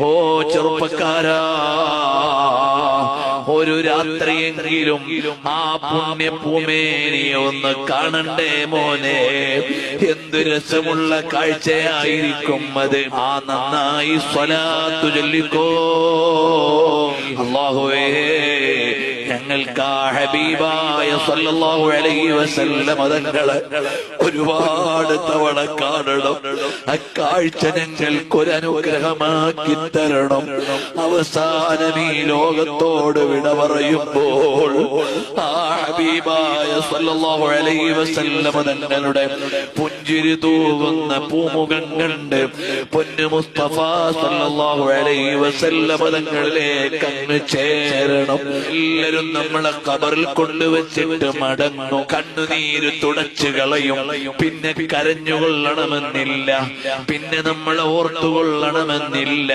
ഓ ചെറുപ്പക്കാരാ, ഒരു രാത്രിയെങ്കിലും ആ പുണ്യഭൂമേനിയെ ഒന്ന് കാണണ്ടേ മോനെ. എന്തു രസമുള്ള കാഴ്ചയായിരിക്കും അത്. ആ നന്നായി സ്വലാത്തു ചൊല്ലിക്കോ. അല്ലാഹുവേ, ഞങ്ങൾക്ക് ആ ഹബീബായ സല്ലല്ലാഹു അലൈഹി വസല്ലം തങ്ങളെ ഒരുപാട് തവണ കാണണം. അക്കാഴ്ച ഞങ്ങൾക്കൊരനുഗ്രഹമാക്കി തരണം. അവസാനം ഈ ലോകത്തോട് വിട പറയുമ്പോൾ ആ ഹബീബായ സല്ലല്ലാഹു അലൈഹി വസല്ലം തങ്ങളുടെ പുഞ്ചിരി തൂകുന്ന പൂമുഖം കണ്ട് പൊന്നു മുസ്തഫ സല്ലല്ലാഹു അലൈഹി വസല്ലം തങ്ങളിലേക്ക് അങ്ങ് ചേരണം. എല്ലാവരും നമ്മളെ ഖബറിൽ കൊണ്ടുവച്ചിട്ട് മടങ്ങും. കണ്ണുനീര് തുടച്ചു കളയും. പിന്നെ കരഞ്ഞുകൊള്ളണമെന്നില്ല, പിന്നെ നമ്മളെ ഓർത്തുകൊള്ളണമെന്നില്ല.